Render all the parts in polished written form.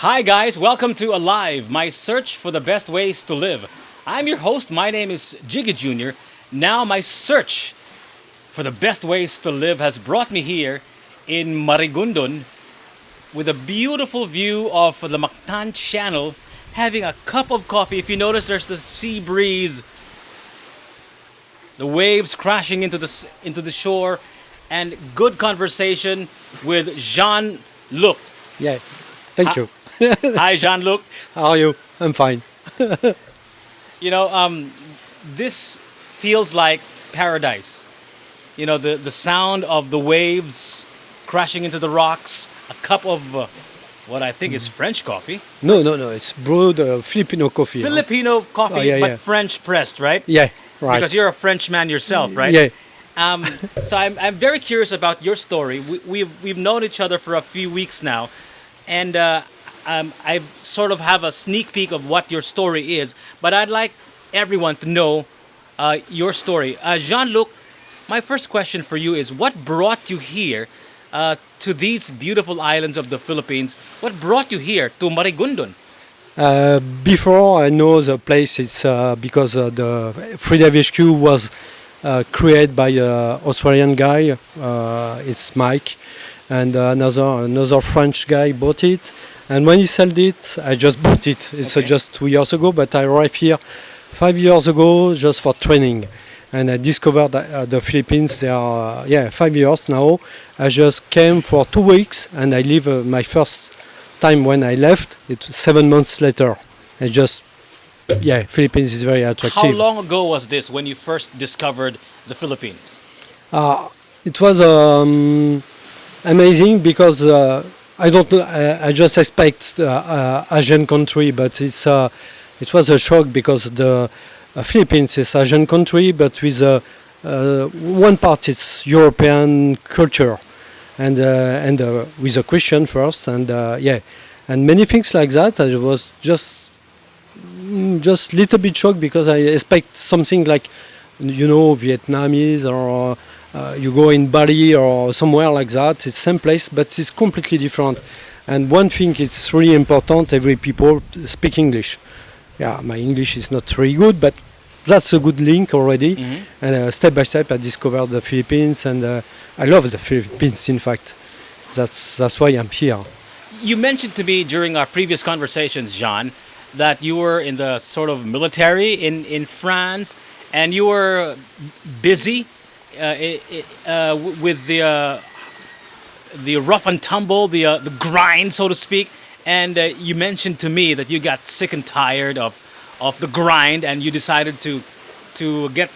Hi, guys. Welcome to Alive, my search for the best ways to live. I'm your host. My name is Jiggy Jr. Now, my search for the best ways to live has brought me here in Marigondon with a beautiful view of the Mactan Channel, having a cup of coffee. If you notice, there's the sea breeze, the waves crashing into the shore, and good conversation with Jean-Luc. Yeah, thank you. Hi, Jean-Luc. How are you? I'm fine. You know, this feels like paradise. You know, the sound of the waves crashing into the rocks, a cup of what I think is French coffee. No. It's brewed Filipino coffee. Huh? Filipino coffee, yeah, but yeah. French pressed, right? Yeah, right. Because you're a Frenchman yourself, right? Yeah. So I'm very curious about your story. We've known each other for a few weeks now, and I sort of have a sneak peek of what your story is. But I'd like everyone to know your story. Jean-Luc, my first question for you is: what brought you here to these beautiful islands of the Philippines? What brought you here to Marigondon? Before I know the place, it's because the Freedive HQ was created by an Australian guy. It's Mike, and another French guy bought it. And when he sold it, I just bought it. It's Okay. just 2 years ago, but I arrived here 5 years ago just for training. And I discovered the Philippines. There are 5 years now. I just came for 2 weeks, and I leave my first time when I left. It's 7 months later. I just Philippines is very How attractive. long ago was this when you first discovered the Philippines? It was amazing because I don't know. I just expect Asian country, but it was a shock because the Philippines is Asian country, but with one part it's European culture, and with a Christian first, and many things like that. I was just little bit shocked because I expect something like, Vietnamese or you go in Bali or somewhere like that. It's same place, but it's completely different. And one thing it's really important: every people speak English. Yeah, my English is not very good, but that's a good link already. Mhm. And step by step, I discovered the Philippines, and I love the Philippines. In fact, that's why I'm here. You mentioned to me during our previous conversations, Jean, that you were in the sort of military in France, and you were busy with the rough and tumble, the grind, so to speak. And you mentioned to me that you got sick and tired of the grind, and you decided to get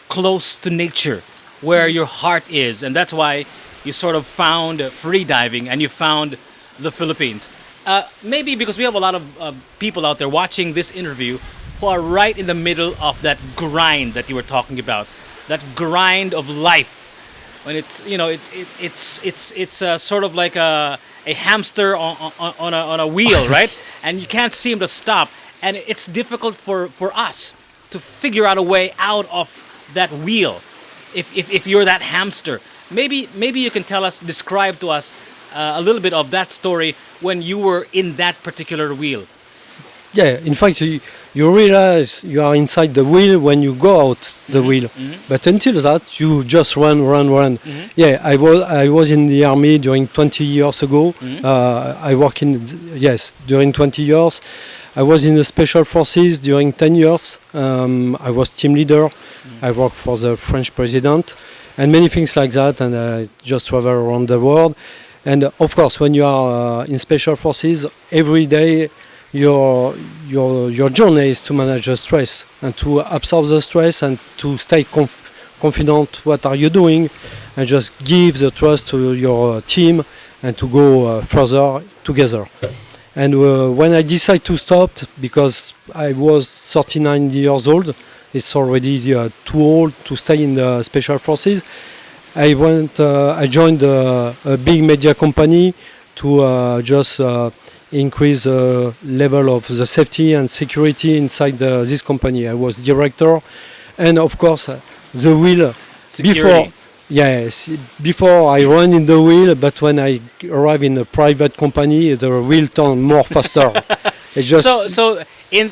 close to nature, where your heart is, and that's why you sort of found freediving and you found the Philippines. Maybe because we have a lot of people out there watching this interview who are right in the middle of that grind that you were talking about, that grind of life, when it's sort of like a hamster on a wheel, right? And you can't seem to stop, and it's difficult for us to figure out a way out of that wheel. If you're that hamster, maybe you can describe to us a little bit of that story when you were in that particular wheel. Yeah, in fact, you realize you are inside the wheel when you go out the wheel. But until that, you just run. Yeah, I was in the army during 20 years ago. I work during 20 years. I was in the special forces during 10 years. I was team leader. I worked for the French president, and many things like that. And I just travel around the world. And of course, when you are in special forces, every day your journey is to manage the stress and to absorb the stress and to stay confident. What are you doing? And just give the trust to your team and to go further together. And when I decided to stop, because I was 39 years old, it's already too old to stay in the special forces. I joined a big media company to just increase the level of the safety and security inside this company. I was director, and of course, the wheel Security. Yes, before I run in the wheel, but when I arrive in a private company, the wheel turn more faster. It's just So in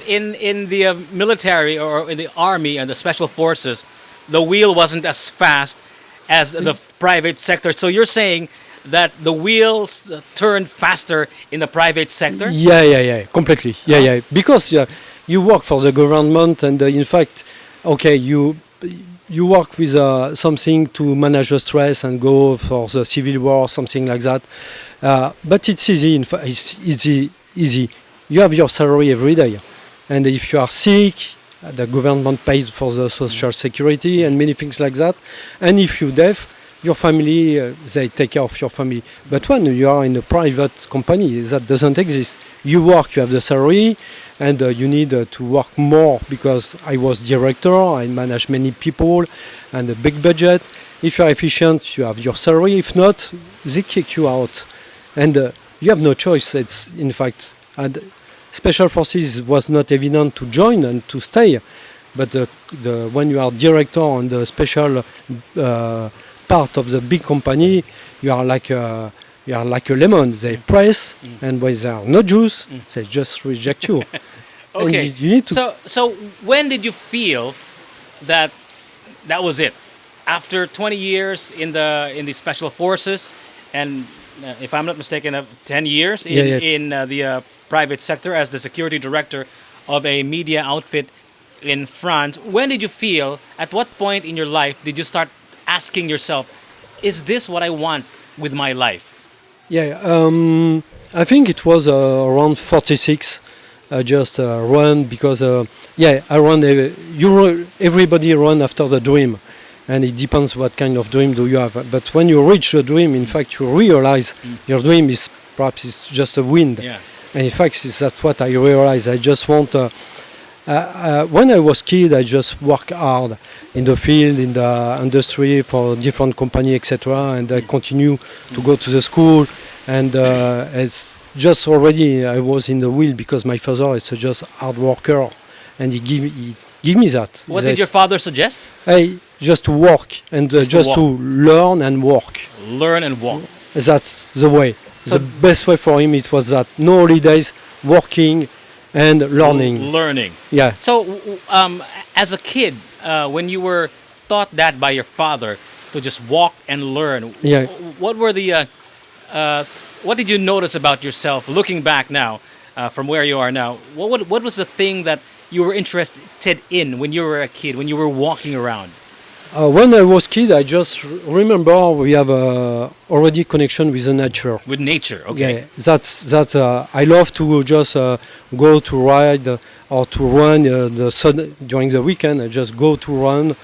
the military or in the army and the special forces, the wheel wasn't as fast as the private sector. So you're saying that the wheels turned faster in the private sector? yeah, completely. Yeah. Because you work for the government, and in fact, okay, you work with something to manage the stress and go for the civil war, something like that. But it's easy. It's easy. You have your salary every day, and if you are sick, the government pays for the social security and many things like that. And if you deaf, your family they take care of your family. But when you are in a private company, that doesn't exist. You work, you have the salary, and you need to work more because I was director, I manage many people and a big budget. If you are efficient, you have your salary. If not, they kick you out, and you have no choice. It's in fact, and special forces was not evident to join and to stay, but when you are director on the special part of the big company, you are like a lemon. They press, and when there are no juice, they just reject you. And Okay. you need to. So when did you feel that that was it? After 20 years in the special forces, and if I'm not mistaken, 10 years in the private sector as the security director of a media outfit in France. When did you feel? At what point in your life did you start asking yourself, "Is this what I want with my life?" Yeah, I think it was around 46. I just run because I run. Everybody run after the dream, and it depends what kind of dream do you have. But when you reach the dream, in fact, you realize your dream is perhaps it's just a wind. Yeah. And in fact, that's what I realized. I just want. When I was kid, I just work hard in the field, in the industry for different company, etc. And I continue to go to the school, and it's just already I was in the wheel because my father is just hard worker, and he give me that. What did your father suggest? Hey, just to work and just to learn and work. Learn and walk. That's the way. So- The best way for him it was that no holidays, working and learning. Learning. Yeah. So, as a kid, when you were taught that by your father to just walk and learn, Yeah. what were the, what did you notice about yourself looking back now, from where you are now? What was the thing that you were interested in when you were a kid, when you were walking around? When I was kid, I just remember we have already connection with the nature. With nature, okay. Yeah, that's. I love to just go to ride or to run the sun during the weekend. I just go to run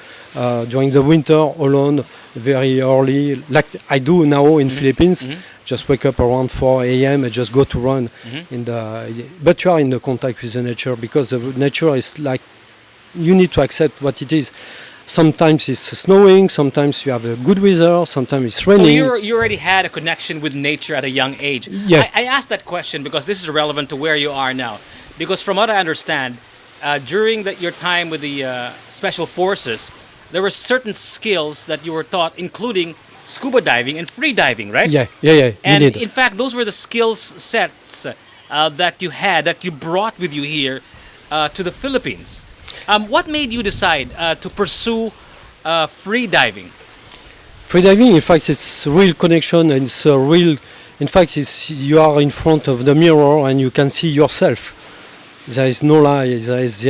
during the winter alone, very early, like I do now in Philippines. Just wake up around 4 a.m. and just go to run in the. But you are in the contact with the nature because the nature is like you need to accept what it is. Sometimes it's snowing, sometimes you have a good weather, sometimes it's raining. So you already had a connection with nature at a young age. Yeah. I asked that question because this is relevant to where you are now. Because from what I understand, during your time with the special forces, there were certain skills that you were taught, including scuba diving and free diving, right? Yeah, And indeed. in fact, those were the skills sets that you had, that you brought with you here to the Philippines. What made you decide to pursue free diving? Freediving, in fact, it's a real connection and it's a real. In fact, it's you are in front of the mirror and you can see yourself. There is no lie. There is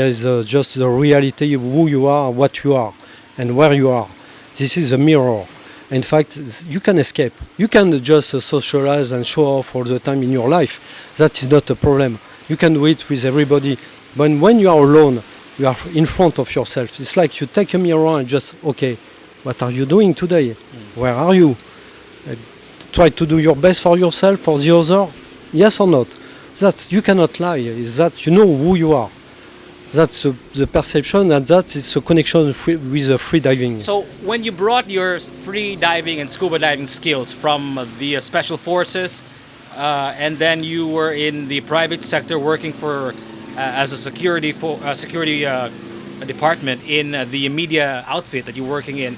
just the reality of who you are, what you are, and where you are. This is a mirror. In fact, you can escape. You can just socialize and show off all the time in your life. That is not a problem. You can do it with everybody. But when you are alone, you are in front of yourself. It's like you take a mirror and just, okay, what are you doing today? Where are you? Try to do your best for yourself, for the other. Yes or not? That's you cannot lie. Is that you know who you are? That's the perception, and that is a connection with free diving. So when you brought your free diving and scuba diving skills from the special forces, and then you were in the private sector working for as a security department in the media outfit that you're working in,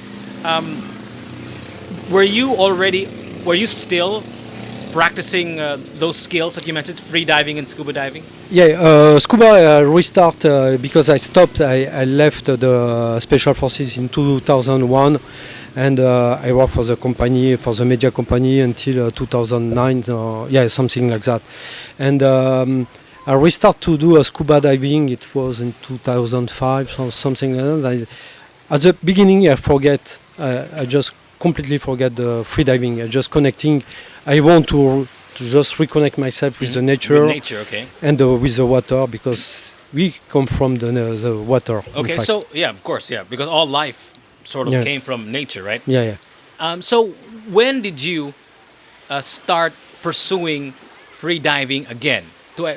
were you still practicing those skills that you mentioned, free diving and scuba diving? Yeah, scuba restart because I stopped. I left the special forces in 2001, and I worked for the company, for the media company until 2009. Yeah, something like that. And I restart to do a scuba diving. It was in 2005, or something like that. At the beginning, I forget. I just completely forget the free diving. I just connecting. I want to just reconnect myself with the nature, With nature, okay. and with the water because we come from the water. in Okay, fact. so yeah, of course, yeah, because all life sort of Yeah. came from nature, right? Yeah, yeah. So when did you start pursuing free diving again, to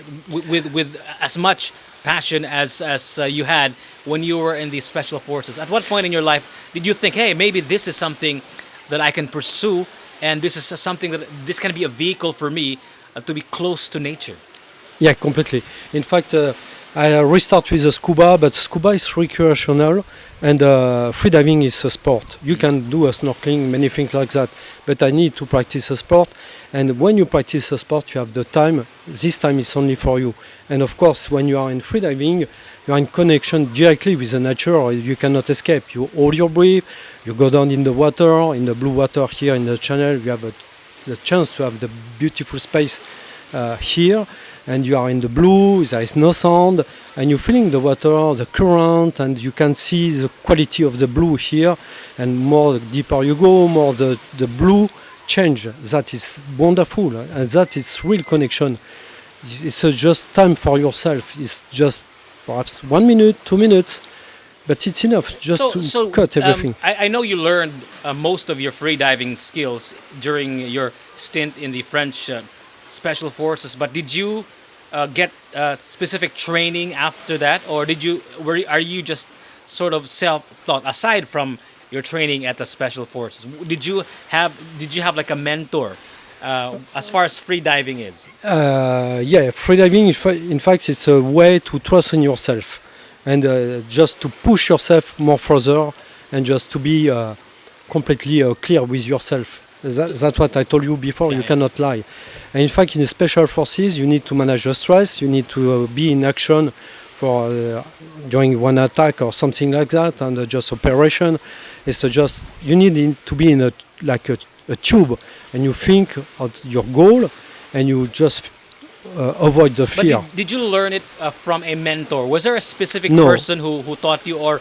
with as much passion as you had when you were in the special forces? At what point in your life did you think, hey, maybe this is something that I can pursue, and this is something that this can be a vehicle for me to be close to nature? Yeah, completely. In fact, I restart with the scuba, but scuba is recreational and freediving is a sport. You can do a snorkeling, many things like that, but I need to practice a sport. And when you practice a sport, you have the time. This time is only for you. And of course, when you are in freediving, you are in connection directly with the nature. You cannot escape. You hold your breath. You go down in the water, in the blue water here in the channel. You have the chance to have the beautiful space here, and you are in the blue, there is no sound, and you're feeling the water, the current, and you can see the quality of the blue here, and more deeper you go, more the blue change. That is wonderful, and that is real connection. It's just time for yourself. It's just perhaps 1 minute, 2 minutes, but it's enough just to cut everything. I know you learned most of your free diving skills during your stint in the French special forces, but did you get specific training after that, or are you just sort of self-taught aside from your training at the special forces? Did you have like a mentor as far as free diving is? Yeah, freediving, in fact, it's a way to trust in yourself and just to push yourself more further and just to be completely clear with yourself. That's what I told you before. Yeah, You yeah. cannot lie. And in fact, in the special forces, you need to manage the stress. You need to be in action for during one attack or something like that, and just operation. It's just you need to be in a tube, and you think of your goal, and you just avoid the But fear. did you learn it from a mentor? Was there a specific No. person who taught you, or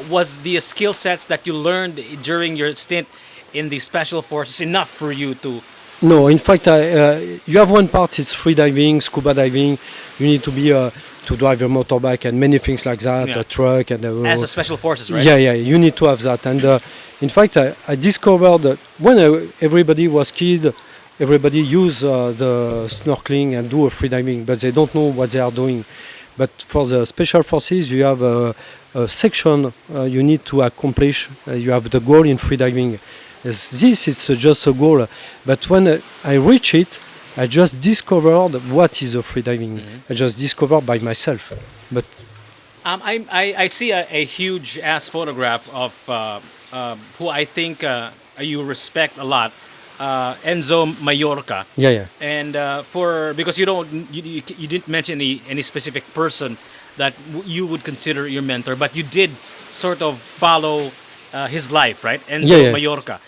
was the skill sets that you learned during your stint in the special forces enough for you to? No, in fact, you have one part. It's free diving, scuba diving. You need to be to drive a motorbike and many things like that, Yeah. a truck and As a special forces, right? Yeah, you need to have that. And in fact, I discovered that when everybody was kid, everybody use the snorkeling and do a free diving, but they don't know what they are doing. But for the special forces, you have a section you need to accomplish. You have the goal in free diving. This is just a goal, but when I reach it, I just discovered what is a free diving. I just discovered by myself. But I see a huge ass photograph of who I think you respect a lot, Enzo Mallorca. yeah. And because you didn't mention any specific person that you would consider your mentor, but you did sort of follow his life, right? Enzo Yeah. Mallorca.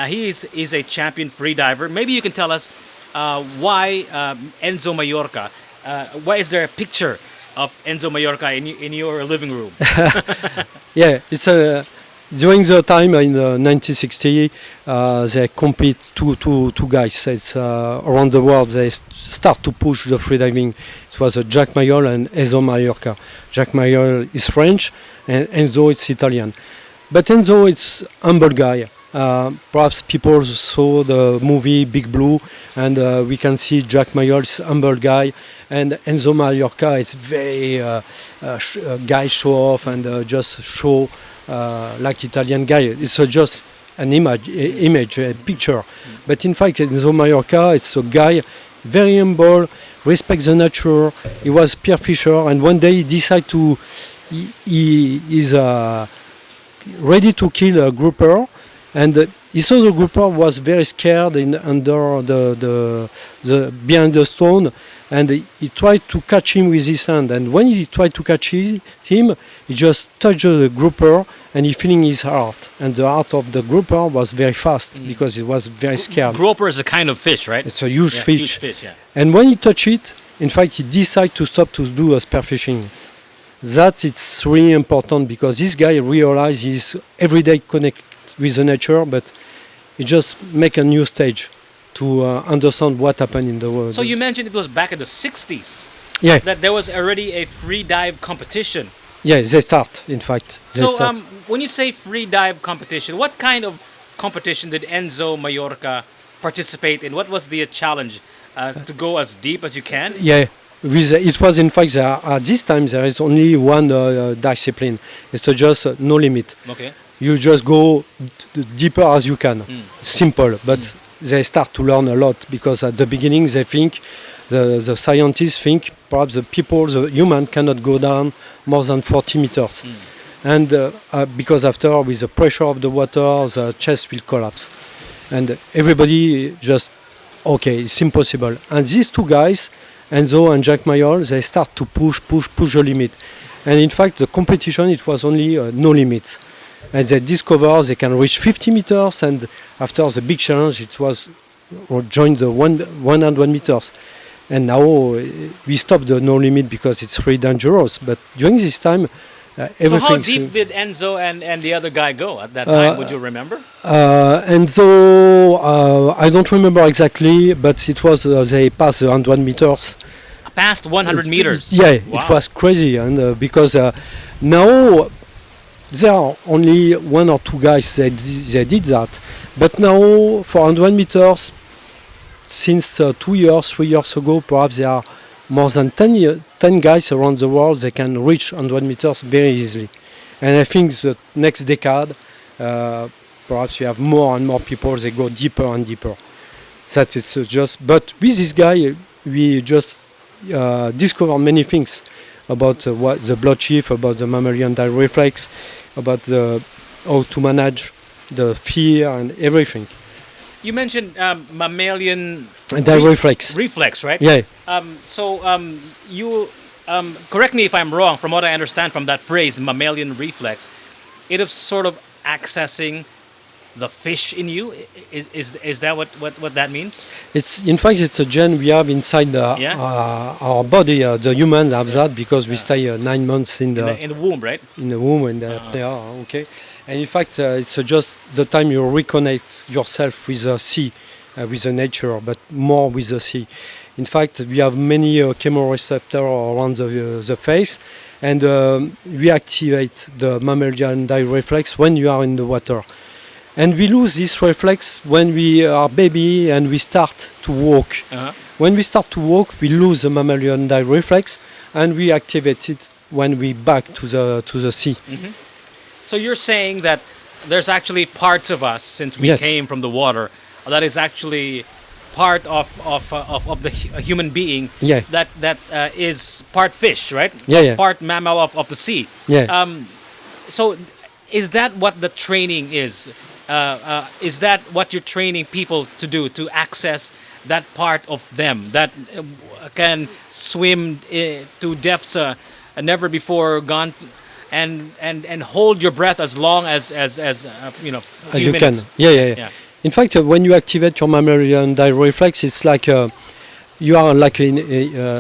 He is a champion free diver. Maybe you can tell us why Enzo Mallorca. Why is there a picture of Enzo Mallorca in your living room? Yeah, it's during the time in 1960, they compete two guys. It's around the world. They start to push the freediving. It was Jacques Mayol and Enzo Mallorca. Jacques Mayol is French, and Enzo is Italian. But Enzo is humble guy. Perhaps people saw the movie Big Blue, and we can see Jacques Mayol is humble guy, and Enzo Mallorca is very guy show off and just show like Italian guy. It's just an image, a picture. But in fact, Enzo Mallorca is a guy very humble, respects the nature. He was peer fisher, and one day he decided he is ready to kill a grouper. And he saw the grouper was very scared under the behind the stone, and he tried to catch him with his hand. And when he tried to catch him, he just touched the grouper and he feeling his heart. And the heart of the grouper was very fast because he was very scared. Grouper is a kind of fish, right? It's a huge fish. Huge fish, yeah. And when he touched it, in fact, he decided to stop to do a spearfishing. That it's really important because this guy realized he's every day connect with the nature, but he just make a new stage to understand what happened in the world. So you mentioned it was back in the 60s. Yeah. That there was already a free dive competition. Yeah, they start, in fact. So when you say free dive competition, what kind of competition did Enzo Mallorca participate in? What was the challenge? To go as deep as you can? Yeah. It was, in fact, at this time there is only one discipline. It's just no limit. Okay. You just go deeper as you can. Simple, but they start to learn a lot because at the beginning they think, the scientists think perhaps the human cannot go down more than 40 meters. And because after, with the pressure of the water, the chest will collapse. And everybody just, okay, it's impossible. And these two guys, Enzo and Jacques Mayol, they start to push the limit. And in fact, the competition, it was only no limits. And they discover they can reach 50 meters, and after the big challenge, it was join the 100 meters. And now we stopped the no limit because it's really dangerous. But during this time, everything. So how deep did Enzo and the other guy go at that time? Would you remember? Enzo, I don't remember exactly, but it was they passed the 100 meters. Past 100 meters? Yeah, wow. It was crazy. And because now there are only one or two guys they did that. But now for 100 meters, since 2 years, 3 years ago, perhaps there are more than 10 guys around the world. They can reach 100 meters very easily. And I think the next decade, perhaps you have more and more people, they go deeper and deeper. That is just, but with this guy, we just discover many things about what the blood chief, about the mammalian dive reflex, about how to manage the fear and everything. You mentioned mammalian dive reflex. Reflex, right? Yeah. You correct me if I'm wrong. From what I understand from that phrase, mammalian reflex, it is sort of accessing the fish in you. Is that what that means? It's in fact it's a gene we have inside our body. The humans have that because we stay 9 months in the womb, right? In the womb, and they are okay. And in fact, it's just the time you reconnect yourself with the sea, with the nature, but more with the sea. In fact, we have many chemoreceptors around the face, and we activate the mammalian dive reflex when you are in the water. And we lose this reflex when we are baby and we start to walk. When we start to walk, we lose the mammalian dive reflex, and we activate it when we back to the sea. Mm-hmm. So you're saying that there's actually parts of us, since we came from the water, that is actually part of the human being that is part fish, right? Part mammal of the sea. So is that what the training is? Is that what you're training people to do, to access that part of them that can swim to depths never before gone, and hold your breath as long as you know, as you minutes. Can. Yeah. In fact, when you activate your mammalian dive reflex, it's like you are like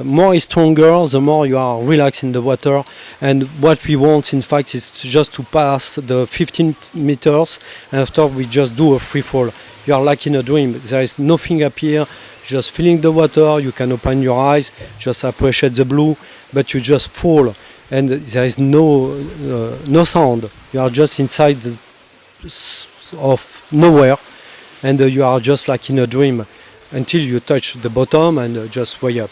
more is stronger, the more you are relaxed in the water. And what we want, in fact, is just to pass the 15 meters, and after we just do a free fall. You are like in a dream. There is nothing up here. Just feeling the water. You can open your eyes, just appreciate the blue, but you just fall, and there is no sound. You are just inside of nowhere, and you are just like in a dream until you touch the bottom and just way up.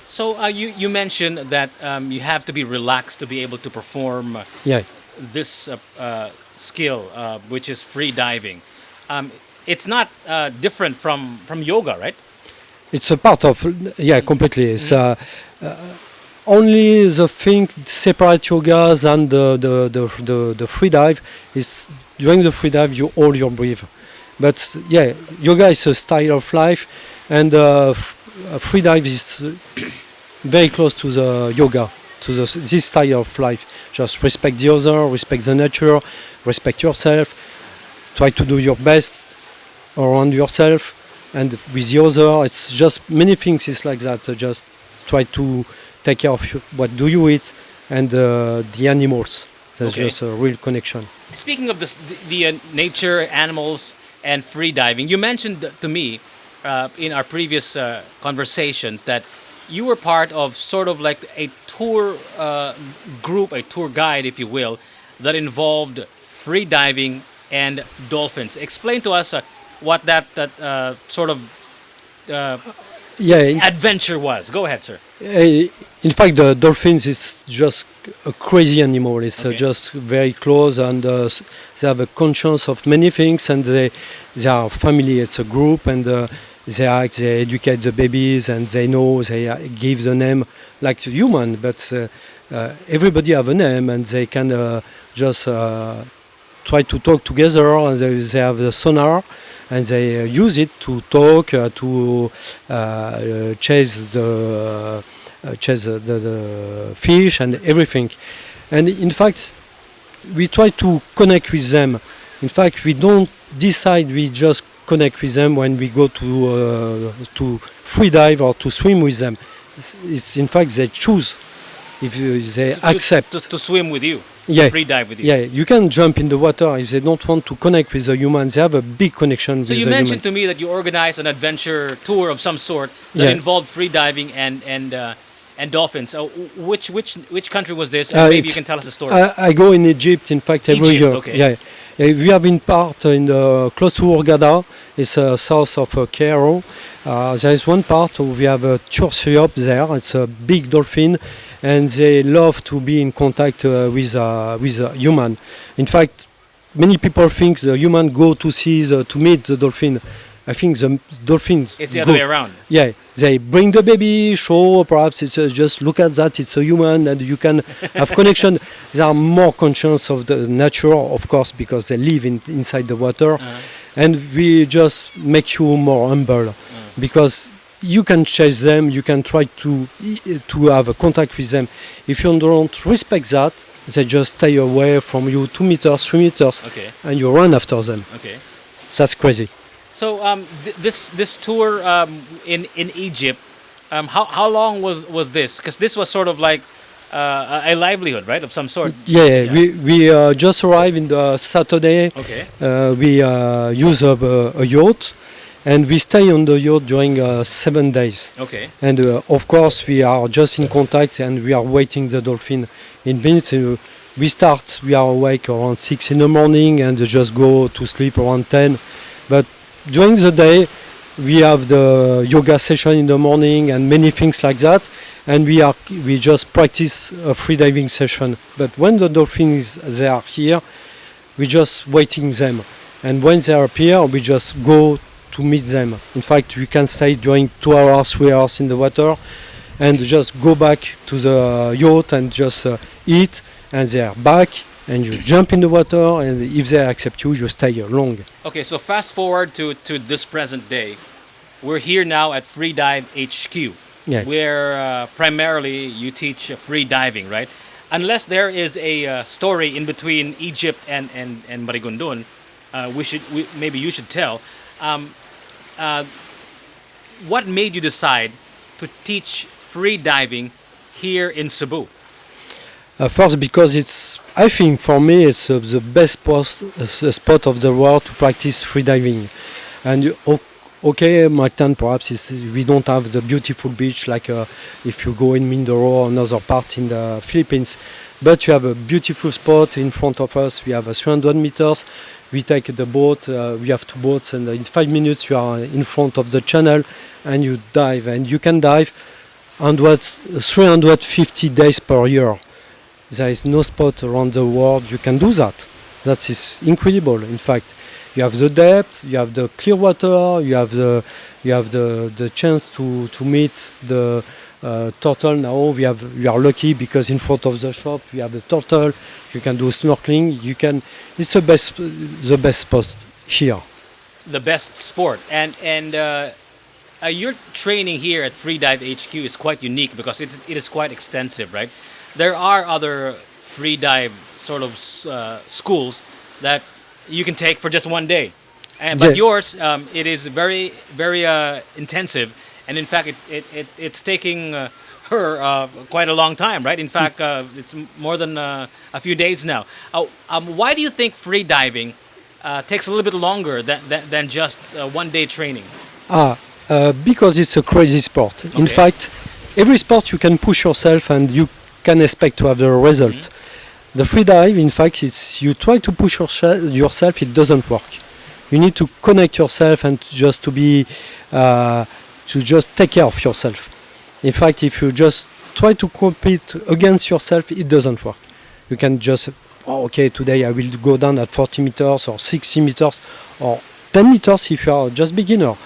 So you mentioned that you have to be relaxed to be able to perform this skill, which is free diving. It's not different from yoga, right? It's a part of, completely. It's only the thing separate yoga than the free dive is during the free dive, you hold your breath. But yeah, yoga is a style of life, and free dive is very close to the yoga, to this style of life. Just respect the other, respect the nature, respect yourself, try to do your best around yourself and with the other. It's just many things is like that. Just try to take care of what do you eat and the animals. There's just a real connection. Speaking of this, the nature, animals, and free diving, you mentioned to me in our previous conversations that you were part of sort of like a tour group, a tour guide, if you will, that involved free diving and dolphins. Explain to us what that sort of adventure was. Go ahead, sir. In fact, the dolphins is just a crazy animal. It's just very close, and they have a conscience of many things, and they are family. It's a group, and they educate the babies, and they know, they give the name like a human, but everybody have a name, and they can just try to talk together, and they have the sonar, and they use it to talk, to chase the fish and everything. And in fact, we try to connect with them. In fact, we don't decide, we just connect with them when we go to free dive or to swim with them. It's in fact they choose if they accept to swim with you, free dive with you. Yeah, you can jump in the water if they don't want to connect with the humans. They have a big connection with the human. So you mentioned to me that you organized an adventure tour of some sort that involved free diving and dolphins. Which country was this? Maybe you can tell us the story. I go in Egypt, in fact, every year. Okay. Yeah. We have in part in close to Hurghada, it's south of Cairo. There is one part where we have a tursiope there. It's a big dolphin, and they love to be in contact with a human. In fact, many people think the human go to meet the dolphin. I think the dolphins. It's the other way around. Yeah, they bring the baby, show, perhaps it's just look at that, it's a human, and you can have connection. They are more conscious of the nature, of course, because they live inside the water. And we just make you more humble, because you can chase them, you can try to have a contact with them. If you don't respect that, they just stay away from you 2 meters, 3 meters, and you run after them. That's crazy. So this tour in Egypt, how long was this? Because this was sort of like a livelihood, right, of some sort. Yeah. We just arrived in the Saturday. We use a yacht, and we stay on the yacht during 7 days. And of course we are just in contact, and we are waiting the dolphin in minutes. We are awake around 6 in the morning and just go to sleep around 10. But during the day, we have the yoga session in the morning and many things like that, and we just practice a free diving session. But when the dolphins they are here, we just waiting them, and when they appear, we just go to meet them. In fact, we can stay during 2 hours, 3 hours in the water, and just go back to the yacht and just eat, and they are back. And you jump in the water, and if they accept you, you stay long. Okay, so fast forward to this present day. We're here now at Freedive HQ, where primarily you teach free diving, right? Unless there is a story in between Egypt and Marigondon, maybe you should tell. What made you decide to teach free diving here in Cebu? First, because I think for me it's the best spot of the world to practice freediving. And Mactan perhaps we don't have the beautiful beach like if you go in Mindoro or another part in the Philippines. But you have a beautiful spot in front of us. We have 300 meters. We take the boat. We have 2 boats, and in 5 minutes you are in front of the channel, and you dive. And you can dive 350 days per year. There is no spot around the world you can do that. That is incredible. In fact, you have the depth, you have the clear water, you have the chance to meet the turtle now. We are lucky because in front of the shop we have a turtle. You can do snorkeling. It's the best spot here. The best sport. And your training here at Freedive HQ is quite unique because it is quite extensive, right? There are other freedive sort of schools that you can take for just one day, but yours it is very very intensive, and in fact it's taking her quite a long time, right? In fact, it's more than a few days now. Why do you think freediving takes a little bit longer than just one day training? Because it's a crazy sport. Okay. In fact, every sport you can push yourself and you can expect to have the result. Mm-hmm. The freedive, in fact, it's you try to push yourself, it doesn't work. You need to connect yourself and just to just take care of yourself. In fact, if you just try to compete against yourself, it doesn't work. You can just, okay, today I will go down at 40 meters or 60 meters or 10 meters if you are just beginner.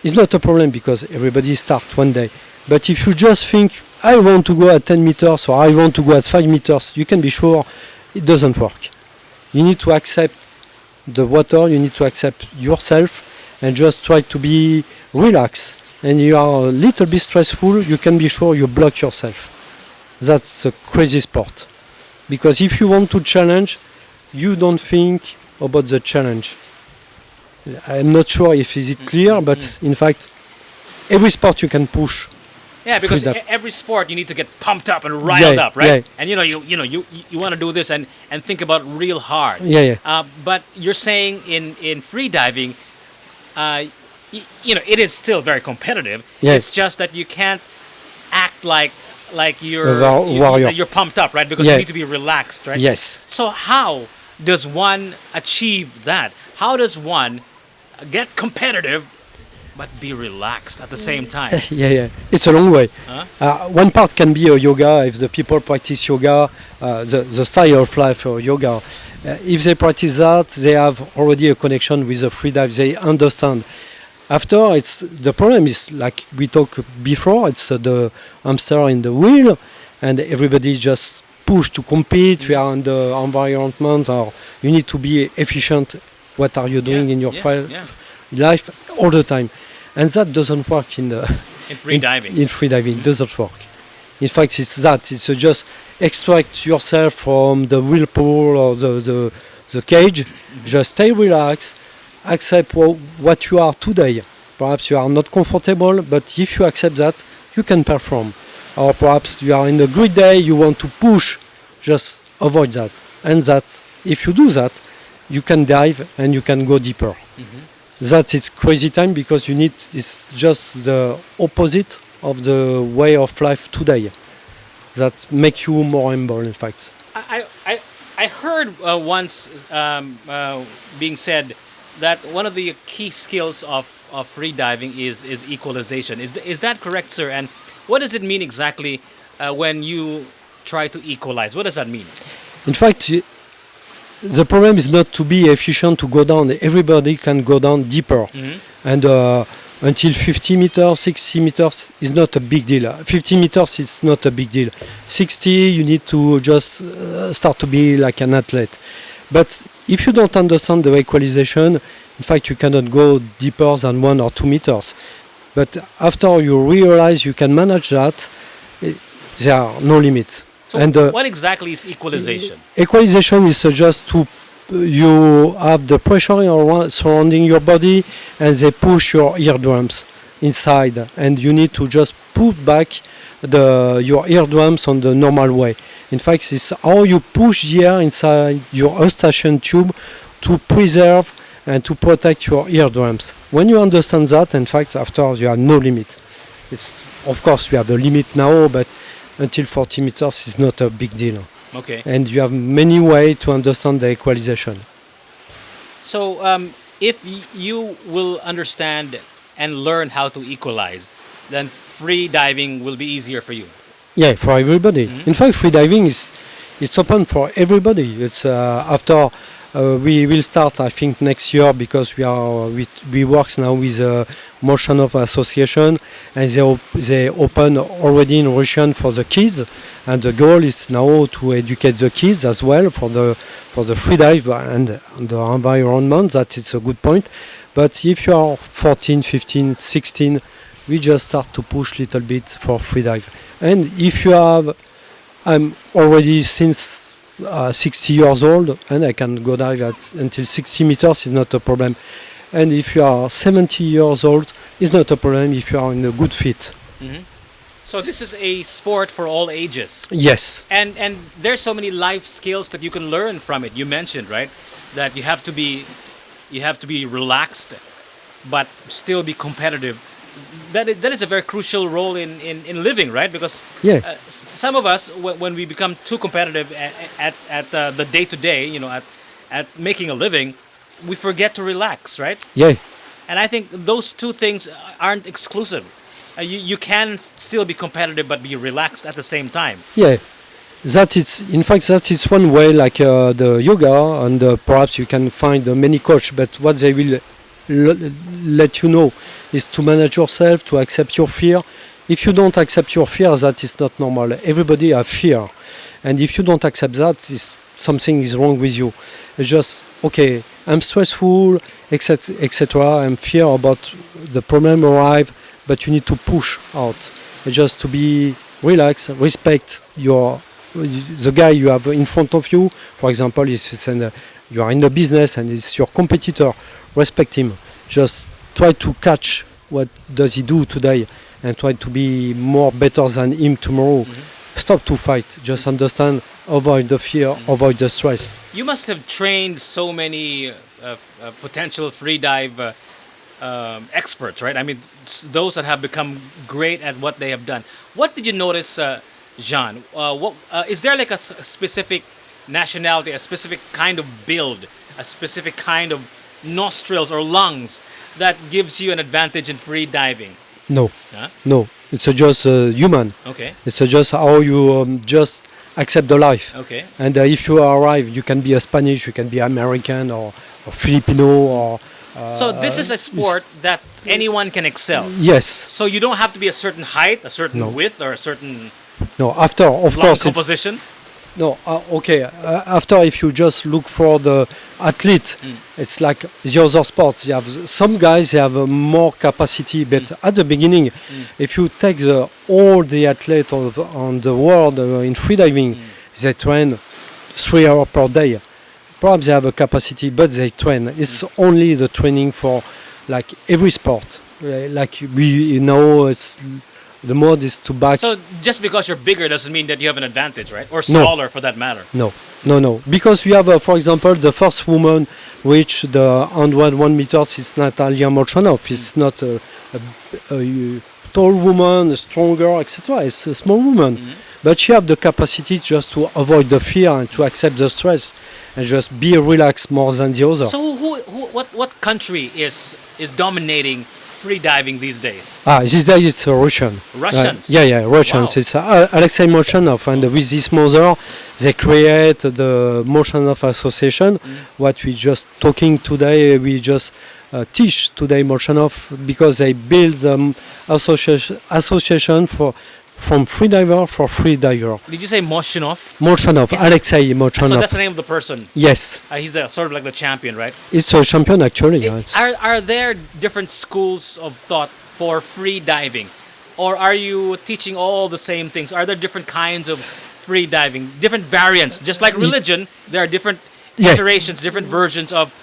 It's not a problem because everybody starts one day. But if you just think, I want to go at 10 meters or I want to go at 5 meters, you can be sure it doesn't work. You need to accept the water, you need to accept yourself and just try to be relaxed. And you are a little bit stressful, you can be sure you block yourself. That's a crazy sport. Because if you want to challenge, you don't think about the challenge. I'm not sure if is it clear, but in fact, every sport you can push. Yeah, because every sport you need to get pumped up and riled up, right? Yeah. And you want to do this and think about real hard. Yeah. But you're saying in freediving, it is still very competitive. Yeah. It's just that you can't act like warrior. you're pumped up, right? Because you need to be relaxed, right? Yes. So how does one achieve that? How does one get competitive but be relaxed at the same time? Yeah. It's a long way. Huh? One part can be a yoga if the people practice yoga, the style of life or yoga. If they practice that, they have already a connection with the freedive. They understand. After, the problem is like we talked before. It's the hamster in the wheel, and everybody just push to compete. We are in the environment, or you need to be efficient. What are you doing in your life all the time? And that doesn't work in freediving. In freediving, doesn't work. In fact, it's that. It's just extract yourself from the whirlpool or the cage. Just stay relaxed. Accept what you are today. Perhaps you are not comfortable, but if you accept that, you can perform. Or perhaps you are in a great day, you want to push. Just avoid that. And that, if you do that, you can dive and you can go deeper. Mm-hmm. That's its crazy time because it's just the opposite of the way of life today. That makes you more humble, in fact. I heard once being said that one of the key skills of freediving is equalization. Is that correct, sir? And what does it mean exactly when you try to equalize? What does that mean? In fact, the problem is not to be efficient to go down. Everybody can go down deeper. Mm-hmm. And until 50 meters, 60 meters is not a big deal. 50 meters is not a big deal. 60, you need to just start to be like an athlete. But if you don't understand the equalization, in fact, you cannot go deeper than 1 or 2 meters. But after you realize you can manage that, there are no limits. So and what exactly is equalization? Equalization is just to you have the pressure surrounding your body and they push your eardrums inside and you need to just put back your eardrums on the normal way. In fact, it's how you push the air inside your eustachian tube to preserve and to protect your eardrums. When you understand that, in fact, after you have no limit. Of course, we have a limit now, but until 40 meters is not a big deal. Okay. And you have many ways to understand the equalization. So if you will understand and learn how to equalize, then free diving will be easier for you. Yeah, for everybody. Mm-hmm. In fact, free diving is open for everybody. It's after We will start, I think, next year because we work now with Motion of Association, and they open already in Russian for the kids, and the goal is now to educate the kids as well for the freedive and the environment. That is a good point. But if you are 14, 15, 16, we just start to push a little bit for freedive. And if you have, I'm already since 60 years old, and I can go dive until 60 meters is not a problem. And if you are 70 years old, it's not a problem if you are in a good fit. Hmm. So this is a sport for all ages. Yes. And there's so many life skills that you can learn from it. You mentioned, right, that you have to be relaxed, but still be competitive. That is a very crucial role in living, right? Because some of us, when we become too competitive at the day to day, at making a living, we forget to relax, right? Yeah. And I think those two things aren't exclusive. You can still be competitive but be relaxed at the same time. Yeah. That is one way, like the yoga, and perhaps you can find many coach, but what they will let you know is to manage yourself, to accept your fear. If you don't accept your fear, that is not normal. Everybody has fear, and if you don't accept that, something is wrong with you. It's just, okay, I'm stressful, etc. I'm fear about the problem arrive, but you need to push out. It's just to be relaxed, respect the guy you have in front of you. For example, if you are in the business and it's your competitor, respect him. Just try to catch what does he do today and try to be more better than him tomorrow. Mm-hmm. Stop to fight. Just understand, avoid the fear, avoid the stress. You must have trained so many potential freedive experts, right? I mean, those that have become great at what they have done. What did you notice, Jean? Is there like a specific nationality, a specific kind of build, a specific kind of nostrils or lungs that gives you an advantage in free diving? No. Huh? No. It's just human. Okay. It's just how you just accept the life. Okay. And if you arrive, you can be a Spanish, you can be American or Filipino or. So this is a sport that anyone can excel. Yes. So you don't have to be a certain height, a certain width, or a certain after, of course, composition. Okay. After, if you just look for the athlete, it's like the other sports. You have some guys, they have more capacity, but at the beginning, if you take all the athletes on the world in freediving, they train 3 hours per day. Perhaps they have a capacity, but they train. It's only the training for like every sport. Like we know, it's the mode is to back. So just because you're bigger doesn't mean that you have an advantage, right? Or smaller, for that matter. No. Because we have, for example, the first woman reached the 101 meters. It's Natalia Molchanov. It's not a tall woman, stronger, etc. It's a small woman. But she have the capacity just to avoid the fear and to accept the stress and just be relaxed more than the other. So what country is dominating free diving these days? These days it's Russian. Russians? Russians. Wow. It's Alexei Molchanov, and with his mother, they create the Molchanov Association. What we just talking today, we just teach today Molchanov because they build association from freediver for freediver. Did you say Molchanov? Molchanov, Alexei Molchanov. So that's the name of the person? Yes. He's sort of like the champion, right? It's a champion, actually. Are there different schools of thought for free diving? Or are you teaching all the same things? Are there different kinds of free diving, different variants? Just like religion, there are different iterations, different versions of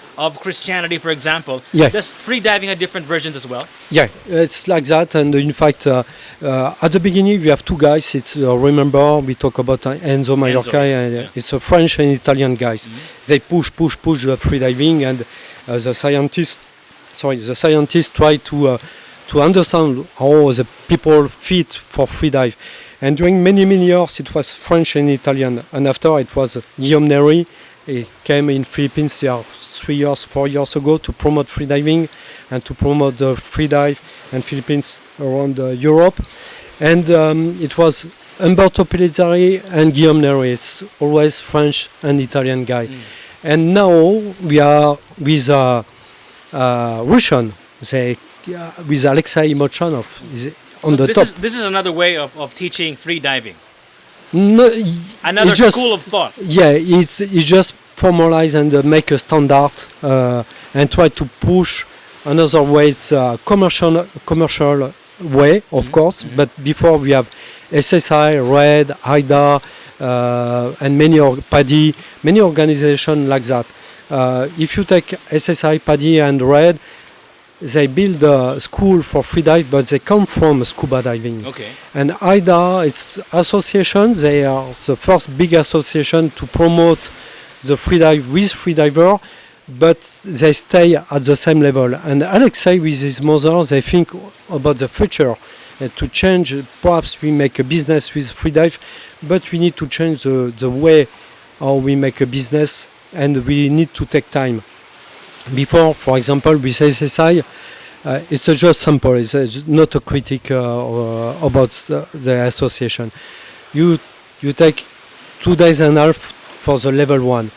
Christianity, for example. Does free diving have different versions as well? Yeah, it's like that. And in fact, at the beginning, we have two guys. It's remember, we talk about Enzo Mallorca. It's a French and Italian guys. They push the free diving, and the scientists try to understand how the people fit for free dive. And during many years, it was French and Italian. And after, it was Guillaume Neri. He came in Philippines 4 years ago to promote freediving and to promote the freedive and Philippines around Europe. And it was Umberto Pellizzari and Guillaume Neri. It's always French and Italian guy. And now we are with Russian, they, with Alexei Mochanov is on the top. This is another way of teaching free diving. No, Another it's just, school of thought. yeah, it's just formalize and make a standard and try to push another way. It's commercial way, of course. But before we have SSI, RED, HIDA, and PADI, many organizations like that. If you take SSI, PADI, and RED, they build a school for freedive, but they come from scuba diving. Okay. And HIDA, it's association. They are the first big association to promote the freedive with freediver, but they stay at the same level. And Alexei with his mother, they think about the future to change. Perhaps we make a business with freedive, but we need to change the way how we make a business, and we need to take time. Before, for example, with SSI, it's just simple. It's not a critic about the association. You take 2 days and a half for the level 1.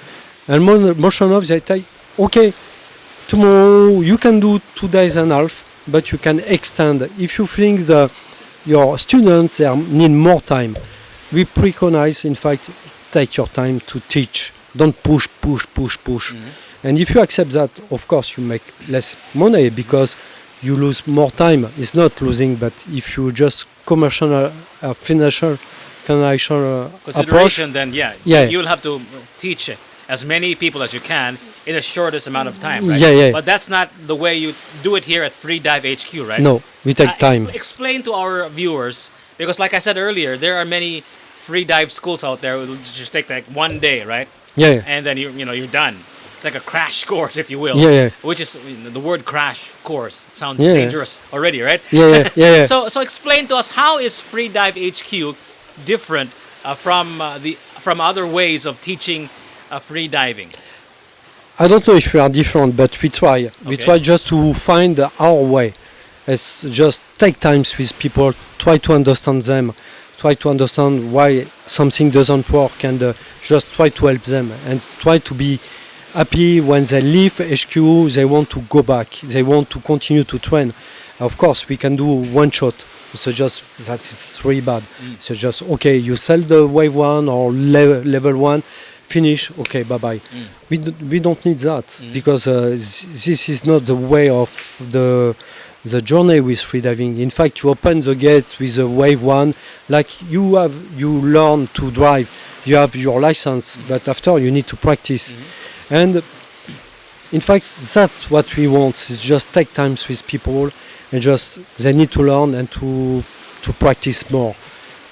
And motion of they take, okay, tomorrow you can do 2 days and a half, but you can extend. If you think your students they need more time, we preconize, in fact, take your time to teach. Don't push. And if you accept that, of course, you make less money because you lose more time. It's not losing, but if you just commercial, financial Consideration, approach, then yeah. you'll have to teach as many people as you can in the shortest amount of time, right? Yeah. But that's not the way you do it here at Freedive HQ, right? No, we take time. Explain to our viewers, because like I said earlier, there are many freedive schools out there who just take like 1 day, right? Yeah. And then you're done. It's like a crash course, if you will. Yeah. Which is the word crash course sounds Yeah. dangerous already, right? Yeah. So explain to us, how is Freedive HQ different from other ways of teaching free diving? I don't know if we are different, but we try. We Okay. try just to find our way. It's just take time with people, try to understand them, try to understand why something doesn't work, and just try to help them and try to be happy when they leave HQ. They want to go back. They want to continue to train. Of course, we can do one shot. So just that is really bad. So just okay, you sell the wave 1 or level 1. Finish, okay, bye-bye. We don't need that because this is not the way of the journey with freediving. In fact, you open the gate with a wave 1, like you learn to drive, you have your license, but after you need to practice. And in fact, that's what we want, is just take time with people and just they need to learn and to practice more.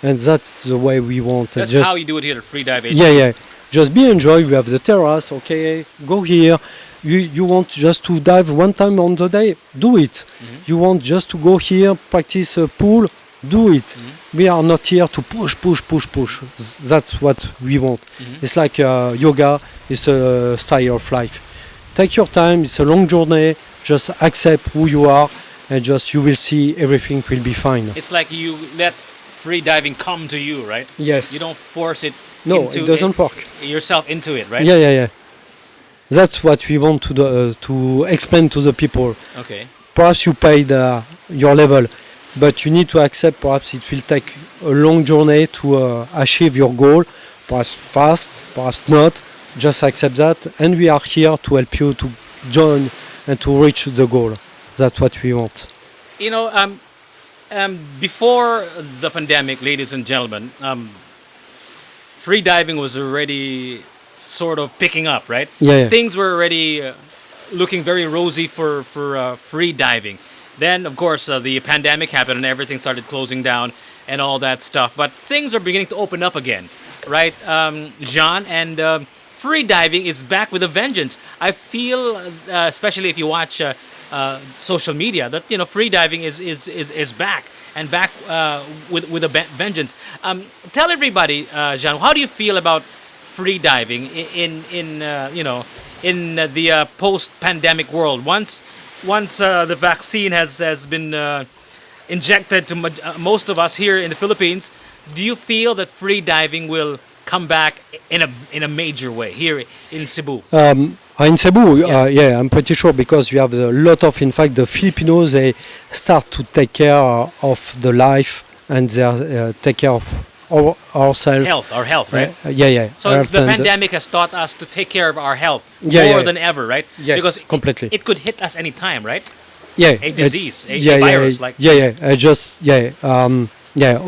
And that's the way we want. That's just how you do it here at Freedive HQ. yeah. Just be enjoy. We have the terrace. Okay, go here. You want just to dive 1 time on the day? Do it. You want just to go here, practice a pool? Do it. We are not here to push. That's what we want. It's like yoga. It's a style of life. Take your time. It's a long journey. Just accept who you are, and just you will see everything will be fine. It's like you let free diving come to you, right? Yes. You don't force it. No, it doesn't work. Yourself into it, right? Yeah. That's what we want to explain to the people. Okay. Perhaps you paid your level, but you need to accept perhaps it will take a long journey to achieve your goal, perhaps fast, perhaps not. Just accept that, and we are here to help you to join and to reach the goal. That's what we want. You know, before the pandemic, ladies and gentlemen, free diving was already sort of picking up, right? Yeah. Things were already looking very rosy for free diving. Then, of course, the pandemic happened and everything started closing down and all that stuff. But things are beginning to open up again, right, Jean? And free diving is back with a vengeance. I feel, especially if you watch social media, that free diving is back and back with a vengeance. Tell everybody, Jean, how do you feel about free diving in the post-pandemic world? Once the vaccine has been injected to most of us here in the Philippines, do you feel that free diving will come back in a major way here in Cebu? In Cebu, yeah, I'm pretty sure because you have a lot of, in fact, the Filipinos, they start to take care of the life and they take care of ourselves. Our health, right? Yeah. So Health the and, pandemic has taught us to take care of our health Yeah, more yeah. than ever, right? Yes, because completely. it could hit us any time, right? Yeah, A disease, a yeah, virus,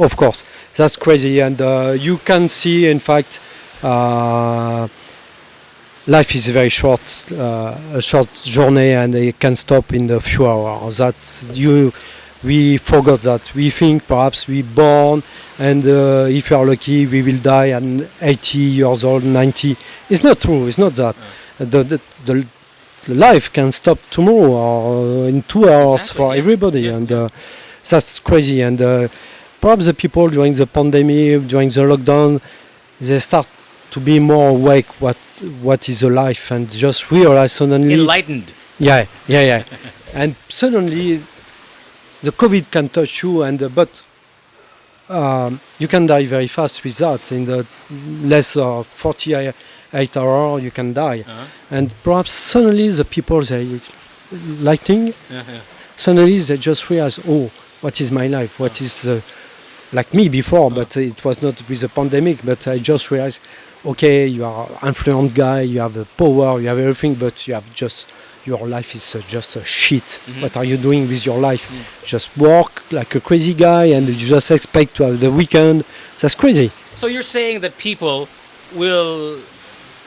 of course, that's crazy, and you can see, in fact, life is very short, a short journey, and it can stop in a few hours. That's you. We forgot that. We think perhaps we born, and if you are lucky, we will die at 80 years old, 90. It's not true. It's not that. The life can stop tomorrow or in 2 hours Exactly, for yeah. everybody, Yeah, and that's crazy. And perhaps the people during the pandemic, during the lockdown, they start to be more awake what is a life and just realize suddenly. enlightened. Yeah. And suddenly, the COVID can touch you, and but you can die very fast with that. In the less 48 hours, you can die. Uh-huh. And perhaps suddenly the people they lighting. Suddenly they just realize, oh, what is my life? What is like me before? But it was not with the pandemic. But I just realized, okay, you are an affluent guy. You have the power. You have everything. But you have just your life is just a shit. Mhm. What are you doing with your life? Just work like a crazy guy, and you just expect to have the weekend. That's crazy. So you're saying that people will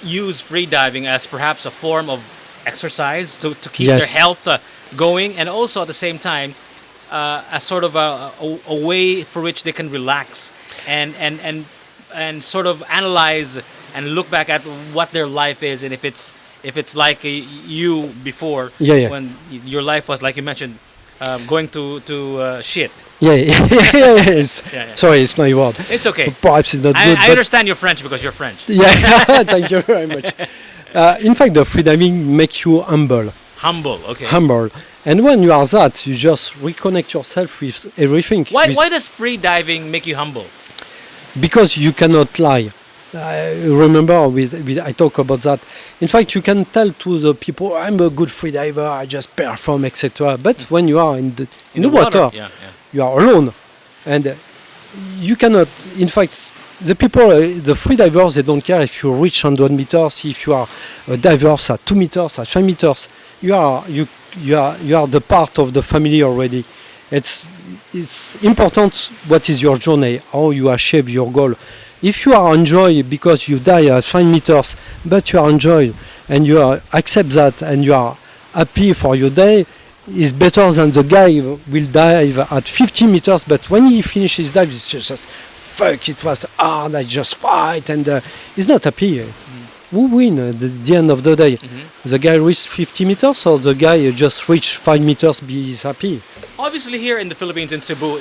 use freediving as perhaps a form of exercise to keep Yes. their health going, and also at the same time as sort of a way for which they can relax and sort of analyze and look back at what their life is, and if it's like you before, Yeah. when your life was, like you mentioned, going to shit. Yeah. Yes. Yeah. Sorry, it's my word. It's okay. Perhaps it's not good. I but understand you're French because you're French. yeah, thank you very much. In fact, the freediving makes you humble. Humble, okay. Humble. And when you are that, you just reconnect yourself with everything. Why with- does free diving make you humble? Because you cannot lie. Remember, I talk about that. In fact, you can tell to the people, I'm a good freediver, I just perform, etc. But when you are in the water, Yeah. you are alone. And you cannot, in fact, the people, the freedivers, they don't care if you reach 100 meters, if you are divers at 2 meters, at 5 meters. You are the part of the family already. It's important what is your journey, how you achieve your goal. If you are enjoy because you die at 5 meters, but you are enjoy and you accept that and you are happy for your day, is better than the guy who will dive at 50 meters, but when he finishes his dive, it's just fuck, it was hard, I just fight, and he's not happy. Who win at the end of the day? The guy reached 50 meters or the guy just reached 5 meters, is happy? Obviously, here in the Philippines, in Cebu,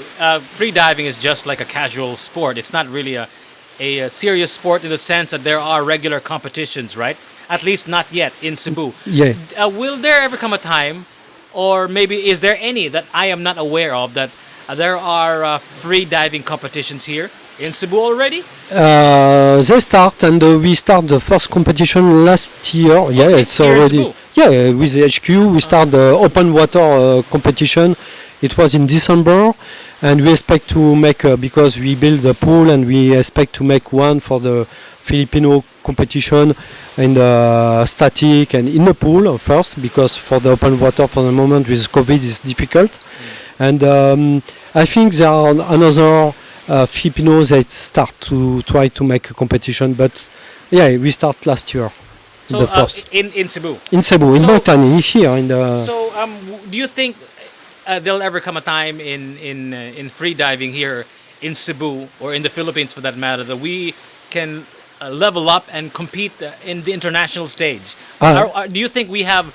free diving is just like a casual sport. It's not really a serious sport in the sense that there are regular competitions, right? At least not yet in Cebu. Yeah. Will there ever come a time, or maybe is there any that I am not aware of, that there are free diving competitions here in Cebu already? They start, and we start the first competition last year. Yeah, Okay, it's here in already. Cebu. Yeah, with the HQ, we start the open water competition. It was in December, and we expect to make because we build a pool, and we expect to make one for the Filipino competition in the static and in the pool first, because for the open water for the moment with COVID is difficult. And I think there are another Filipinos that start to try to make a competition, but yeah, we start last year. So the first in Cebu. in Cebu, in so- Botany, here in the. So do you think there'll ever come a time in free diving here in Cebu, or in the Philippines for that matter, that we can level up and compete in the international stage? Do you think we have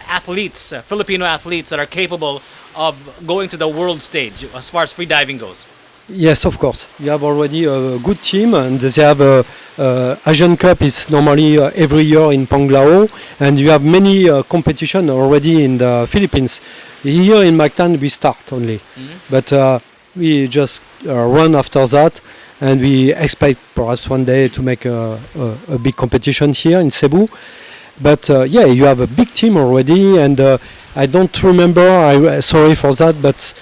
athletes, Filipino athletes, that are capable of going to the world stage as far as free diving goes? Yes, of course. You have already a good team, and they have Asian Cup is normally every year in Panglao, and you have many competition already in the Philippines. Here in Mactan we start only, but we just run after that, and we expect perhaps one day to make a big competition here in Cebu. But yeah, you have a big team already, and I don't remember. Sorry for that, but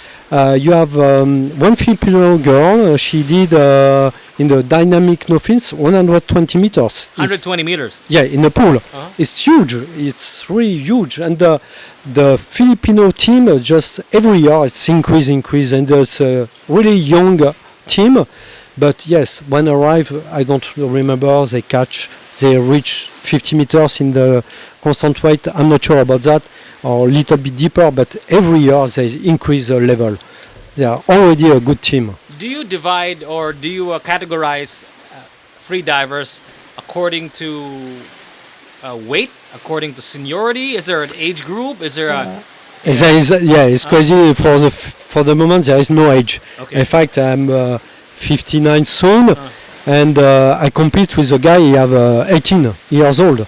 you have one Filipino girl. She did in the dynamic no fins 120 meters. 120 meters. Yeah, in the pool. It's huge. It's really huge, and the Filipino team just every year it's increase, and it's a really young team. But yes, when arrive, I don't remember. They reach 50 meters in the constant weight. I'm not sure about that, or a little bit deeper. But every year they increase the level. They are already a good team. Do you divide or do you categorize free divers according to weight, according to seniority? Is there an age group? Is there a It's crazy. For the moment, there is no age. Okay. In fact, I'm 59 soon, and I compete with a guy. He have 18 years old.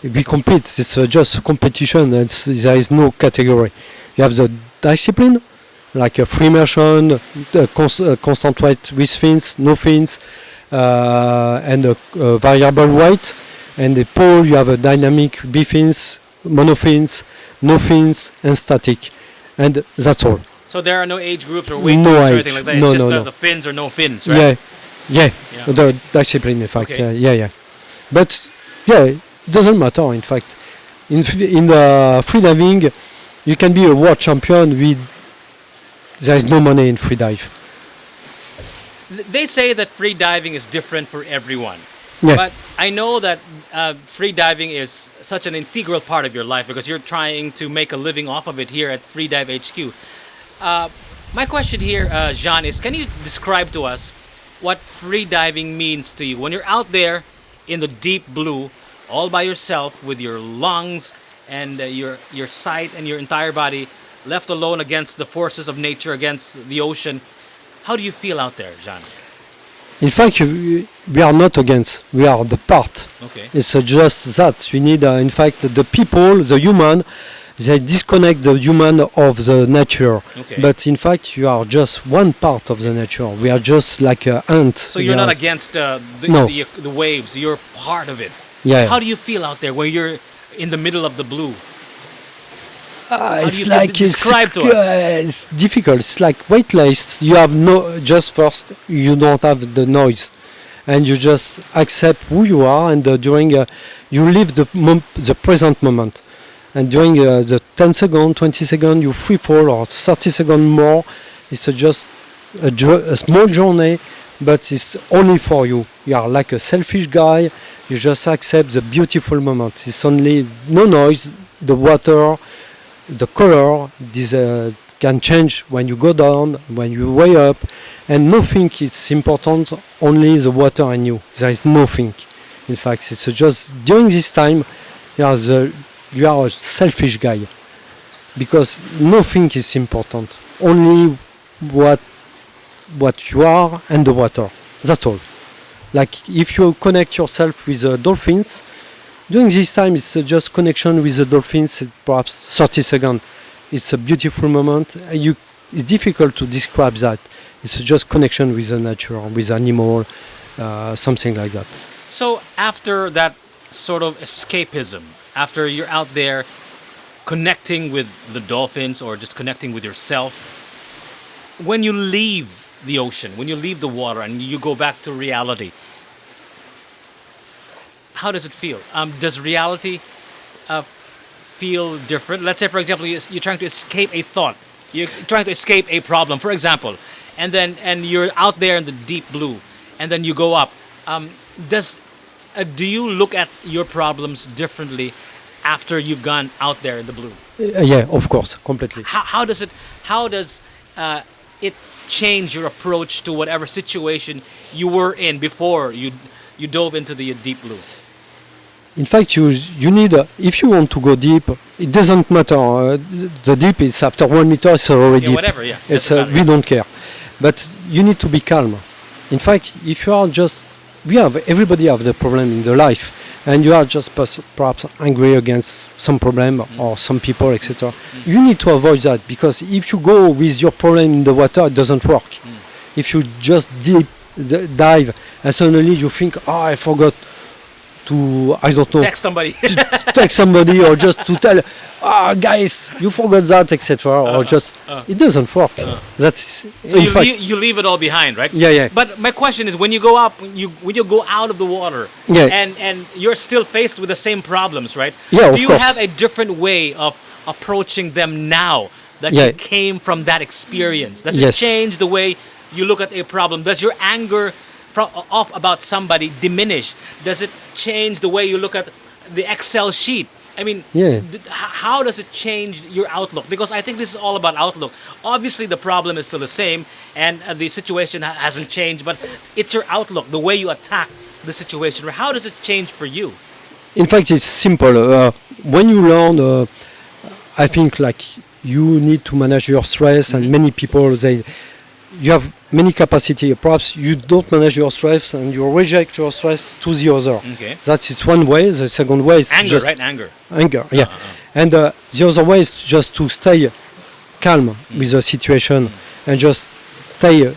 We compete. It's just a competition. There is no category. You have the discipline, like a free immersion, constant weight with fins, no fins, and a variable weight. And the pool, you have a dynamic B fins, mono fins, no fins, and static. And that's all. So there are no age groups or weight No groups or age. anything like that. No, It's just no. the fins or no fins, right? Yeah. Yeah. The discipline, in fact. Okay. Yeah. But yeah, it doesn't matter. In fact, in freediving, you can be a world champion with. There is no money in freedive. They say that free diving is different for everyone. Yeah. But I know that free diving is such an integral part of your life because you're trying to make a living off of it here at Freedive HQ. My question here, Jean, is can you describe to us what free diving means to you when you're out there in the deep blue, all by yourself with your lungs and your sight and your entire body, left alone against the forces of nature, against the ocean? How do you feel out there, Jean? In fact, we are not against. We are the part. Okay. It's just that you need. In fact, the people, the human, they disconnect the human of the nature. Okay. But in fact, you are just one part of the nature. We are just like an ant. So you're not against No. the waves. You're part of it. Yeah. How do you feel out there when you're in the middle of the blue? do It's you feel? like Describe to us. It's difficult. It's like weightless. You have no. Just first, you don't have the noise, and you just accept who you are. And during you live the present moment. And during the 10 seconds, 20 seconds, you free fall, or 30 seconds more. It's just a small journey, but it's only for you. You are like a selfish guy. You just accept the beautiful moment. It's only no noise. The water, the color, this can change when you go down, when you way up, and nothing is important. Only the water and you. There is nothing. In fact, it's just during this time, you are a selfish guy, because nothing is important. Only what you are and the water. That's all. Like if you connect yourself with the dolphins, during this time it's just connection with the dolphins, perhaps 30 seconds. It's a beautiful moment. It's difficult to describe that. It's just connection with the nature, with animal, something like that. So after that sort of escapism, after you're out there connecting with the dolphins or just connecting with yourself, when you leave the ocean, when you leave the water and you go back to reality, how does it feel? Does reality feel different? Let's say, for example, you're trying to escape a thought. You're trying to escape a problem, for example, and you're out there in the deep blue, and then you go up. Do you look at your problems differently after you've gone out there in the blue? Yeah, of course, completely. How does it change your approach to whatever situation you were in before you dove into the deep blue? In fact, you need, if you want to go deep, it doesn't matter. The deep is after 1 meter, it's already deep. Whatever, yeah. It's, we don't care. But you need to be calm. In fact, if you are just, everybody have the problem in their life, and you are just perhaps angry against some problem or some people, etc. You need to avoid that, because if you go with your problem in the water, it doesn't work. If you just deep dive, and suddenly you think, oh, I forgot to, I don't know, Text somebody. text somebody or just to tell, guys, you forgot that, etc. Or just, it doesn't work. That's So in you, fact, you leave it all behind, right? yeah, yeah, But my question is, when you go up, when you go out of the water, Yeah. and you're still faced with the same problems, right? Yeah, Do of you course. have a different way of approaching them now that Yeah. you came from that experience? Does it Yes. change the way you look at a problem? Does your anger off about somebody diminish? Does it change the way you look at the Excel sheet? I mean, Yeah. how does it change your outlook? Because I think this is all about outlook. Obviously, the problem is still the same, and the situation hasn't changed, but it's your outlook, the way you attack the situation. How does it change for you? in fact, it's simple. When you learn, I think like you need to manage your stress, and many people you have many capacity. Perhaps you don't manage your stress and you reject your stress to the other. Okay. That is one way. The second way is Anger, just right? Anger. anger. Yeah, and the other way is just to stay calm with the situation and just stay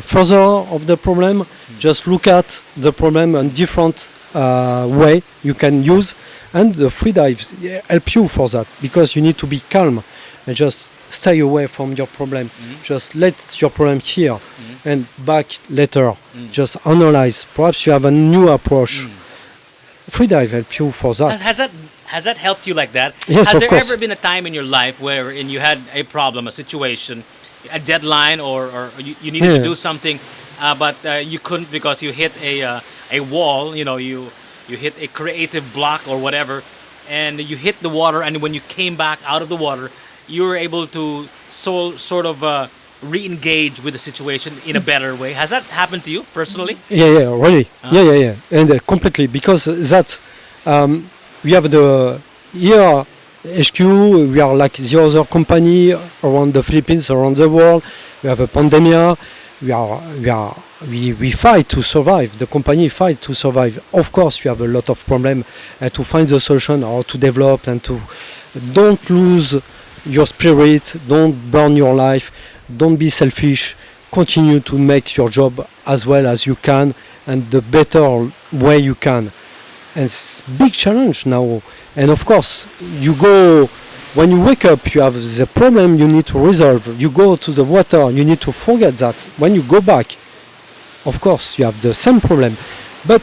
further of the problem. Just look at the problem in different way you can use, and the free dives help you for that because you need to be calm and just stay away from your problem. Just let your problem here and back later. Just analyze. Perhaps you have a new approach. Free dive help you for that. Has that helped you like that? Yes, Has of there course. ever been a time in your life wherein you had a problem, a situation, a deadline, or you needed to Yeah. do something, but you couldn't because you hit a wall? You know, you hit a creative block or whatever, and you hit the water. And when you came back out of the water, you were able to sort of re-engage with the situation in a better way. Has that happened to you personally? Yeah, really. Yeah. And completely because that we have the here HQ. We are like the other company around the Philippines, around the world. We have a pandemic. We fight to survive. The company fight to survive. Of course, we have a lot of problem and to find the solution or to develop and to don't lose your spirit. Don't burn your life. Don't be selfish. Continue to make your job as well as you can and the better way you can. And it's big challenge now. And of course, you go when you wake up, you have the problem you need to resolve. You go to the water, you need to forget that. When you go back, of course, you have the same problem. But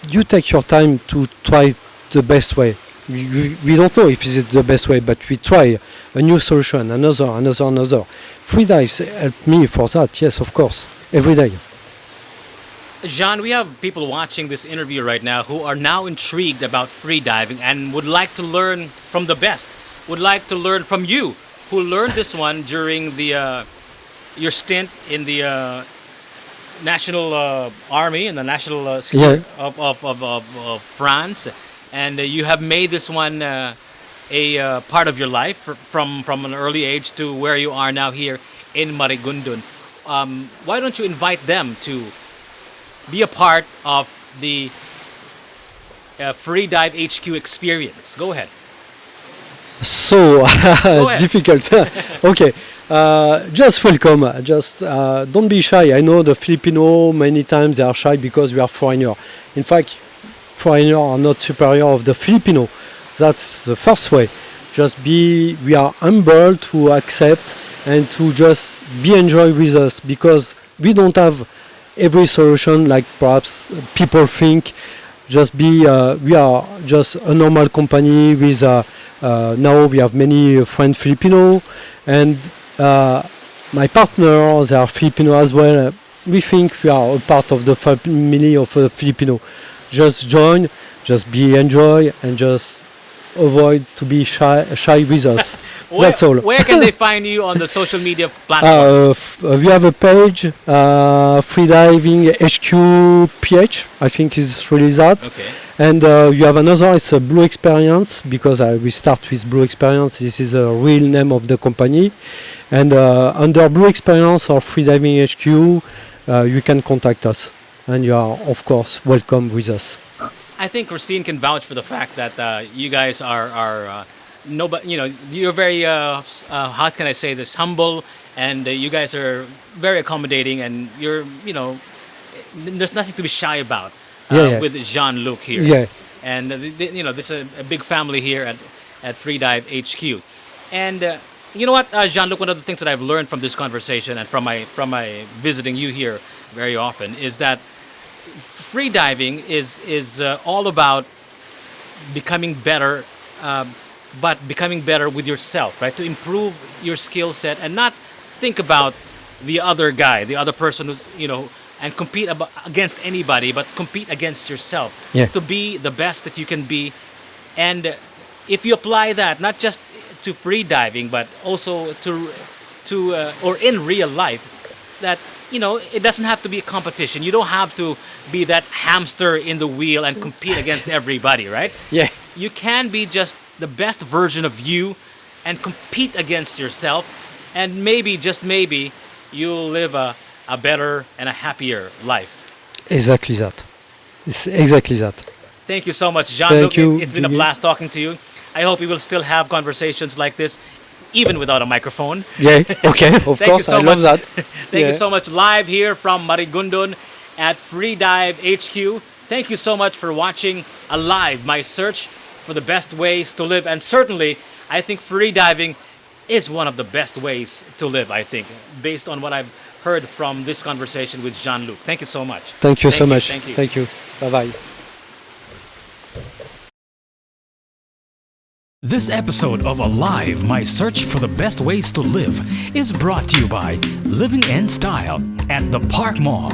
you take your time to try the best way. We don't know if it's the best way, but we try a new solution, another. Free dives help me for that, yes, of course, every day. Jean, we have people watching this interview right now who are now intrigued about free diving and would like to learn from the best, would like to learn from you, who learned this one during the your stint in the National Army and the National Yeah. of France, and you have made this one a part of your life from an early age to where you are now here in Marigondon. Why don't you invite them to be a part of the Freedive HQ experience? Go ahead. So ahead. difficult. Okay, just welcome. Just don't be shy. I know the Filipino many times they are shy because we are foreigner. In fact, foreigner are not superior of the Filipino. That's the first way. We are humble to accept and to just be enjoy with us because we don't have every solution like perhaps people think. We are just a normal company with now we have many friends Filipino and my partner they are Filipino as well. We think we are a part of the family of Filipino. Just join, just be enjoy and just avoid to be shy with us. That's all. Where can they find you on the social media platforms? We have a page, Freediving HQ PH, I think is really that. Okay. And you have another, it's a Blue Experience, because we start with Blue Experience. This is a real name of the company. And under Blue Experience or Freediving HQ, you can contact us. And you are, of course, welcome with us. I think Christine can vouch for the fact that you guys are nobody. You know, you're very how can I say this, humble, and you guys are very accommodating, and you're there's nothing to be shy about Yeah. with Jean-Luc here. Yeah. And there's a big family here at Freedive HQ. And you know what, Jean-Luc, one of the things that I've learned from this conversation and from my visiting you here very often is that freediving is all about becoming better, but becoming better with yourself, right? To improve your skill set and not think about the other guy, the other person who's, and compete against anybody, but compete against yourself. Yeah. To be the best that you can be. And if you apply that, not just to free diving, but also or in real life, that it doesn't have to be a competition. You don't have to be that hamster in the wheel and compete against everybody, right? Yeah. You can be just the best version of you and compete against yourself, and maybe, just maybe, you'll live a better and a happier life. Exactly that. It's exactly that. Thank you so much, Jean-Luc. Thank you, It's been a Gigi. blast talking to you. I hope we will still have conversations like this, even without a microphone. Yeah. Okay. Of Thank course, you so I love much. that. Thank Yeah. you so much, live here from Marigondon at Freedive HQ. Thank you so much for watching Alive, my search for the best ways to live. And certainly, I think freediving is one of the best ways to live, I think, based on what I've heard from this conversation with Jean-Luc. Thank you so much. Thank you so much. Thank you. Thank you. Bye-bye. This episode of Alive, my search for the best ways to live, is brought to you by Living in Style at the Park Mall.